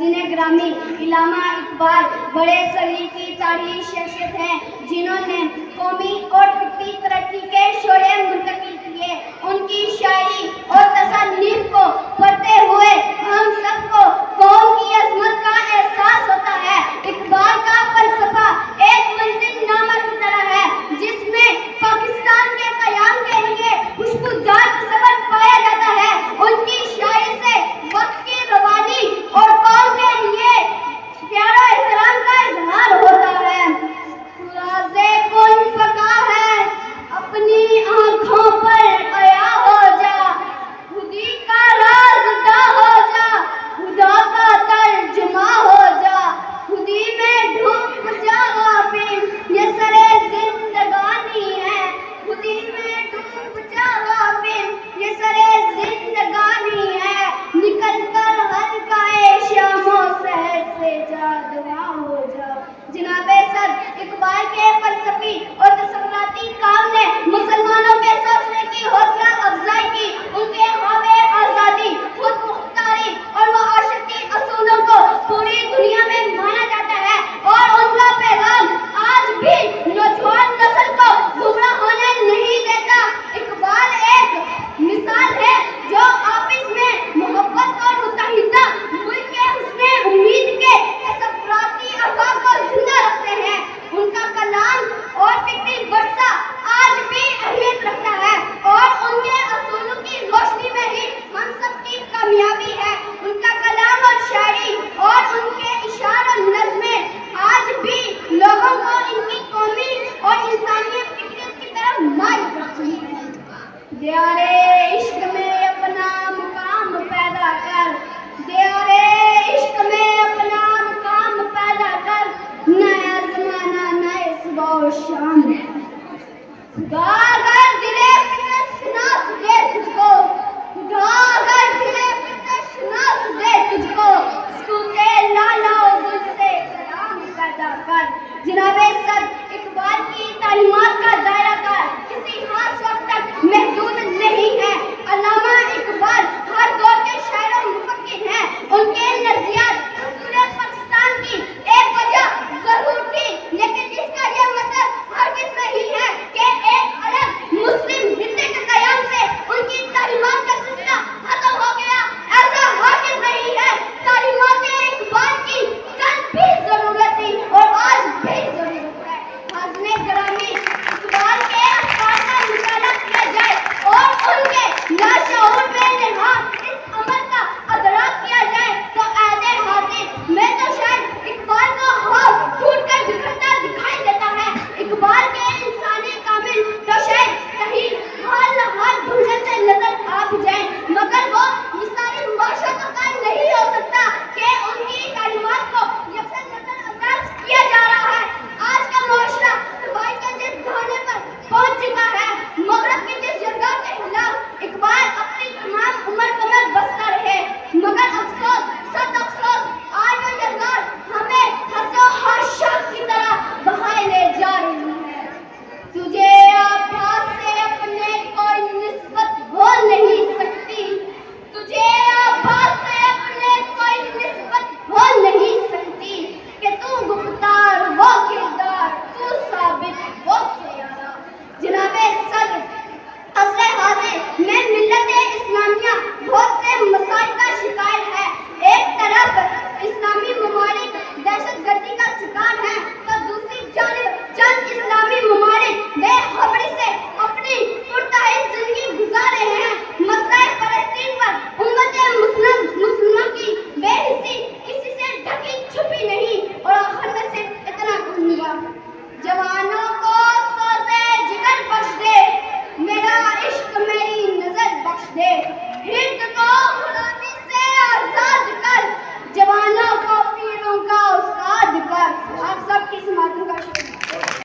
वज़ीर ग्रामी इल्लामा इकबाल बड़े सलीकी तारीखी शख्सियत हैं जिन्होंने कौमी और फिक्री तरक्की के शोले मुंतकिल किए। उनकी शायरी और तसन्नीफ को पढ़ते हुए हम सबको कौम की अजमत का एहसास होता है। इकबाल का फलसफा एक मंजिलनामा की तरह है जिसमें पाकिस्तान के क़याम के लिए खुशबूदार तसव्वुर पाया जाता है। उनकी शायरी से वक्त की रवानी और कौम के लिए प्यारा एहतराम का इजहार होता है। राज़े कुन फका है अपनी आँखों पर आया हो जा, खुदी का राज अदा हो जा, खुदा का तर्जुमा हो जा, खुदी में डूब जा गाफिल ये सरे जिंदगानी है, खुदी में डूब जा गाफिल ये सरे जिंदगानी है, निकल कर हल्काए शामों सहर से जा दुआ हो जा। जनाबे सर इकबाल के फलसफी और तसव्वुराती काम ने मुसलमानों के सोचने की हौसला अफजाई की। उनके ख्वाबे आज़ादी, खुद मुख्तारी और मुआशरती असूलों को पूरी दुनिया में माना जाता है और उनका पैगाम आज भी नौजवान नस्ल को गुमराह होने नहीं देता। इकबाल एक मिसाल है जो आपस में मोहब्बत और मुत्तहिदा मुल्क के हुस्ने उम्मीद के तसव्वुराती अफ़ाक़ को जिंदा रखते हैं। उनका कलाम और फिक्री वर्सा आज भी अहमियत रखता है और उनके असूलों की रोशनी में ही हम सब की कामयाबी है। उनका कलाम और शायरी और उनके इशार और नज़्में आज भी लोगों को इनकी कौमी और इंसानी फिक्रियत की तरफ माइल करती है। दियारे इश्क में अपना मुकाम पैदा कर, दियारे इश्क में अपना मुकाम पैदा कर, नया ज़माना नए सुबह और शाम। खुदा अगर दिले फितरत शनास दे तुझको, खुदा अगर दिले फितरत शनास दे तुझको, सूखे लाला और गुल से कलाम पैदा कर। जनाब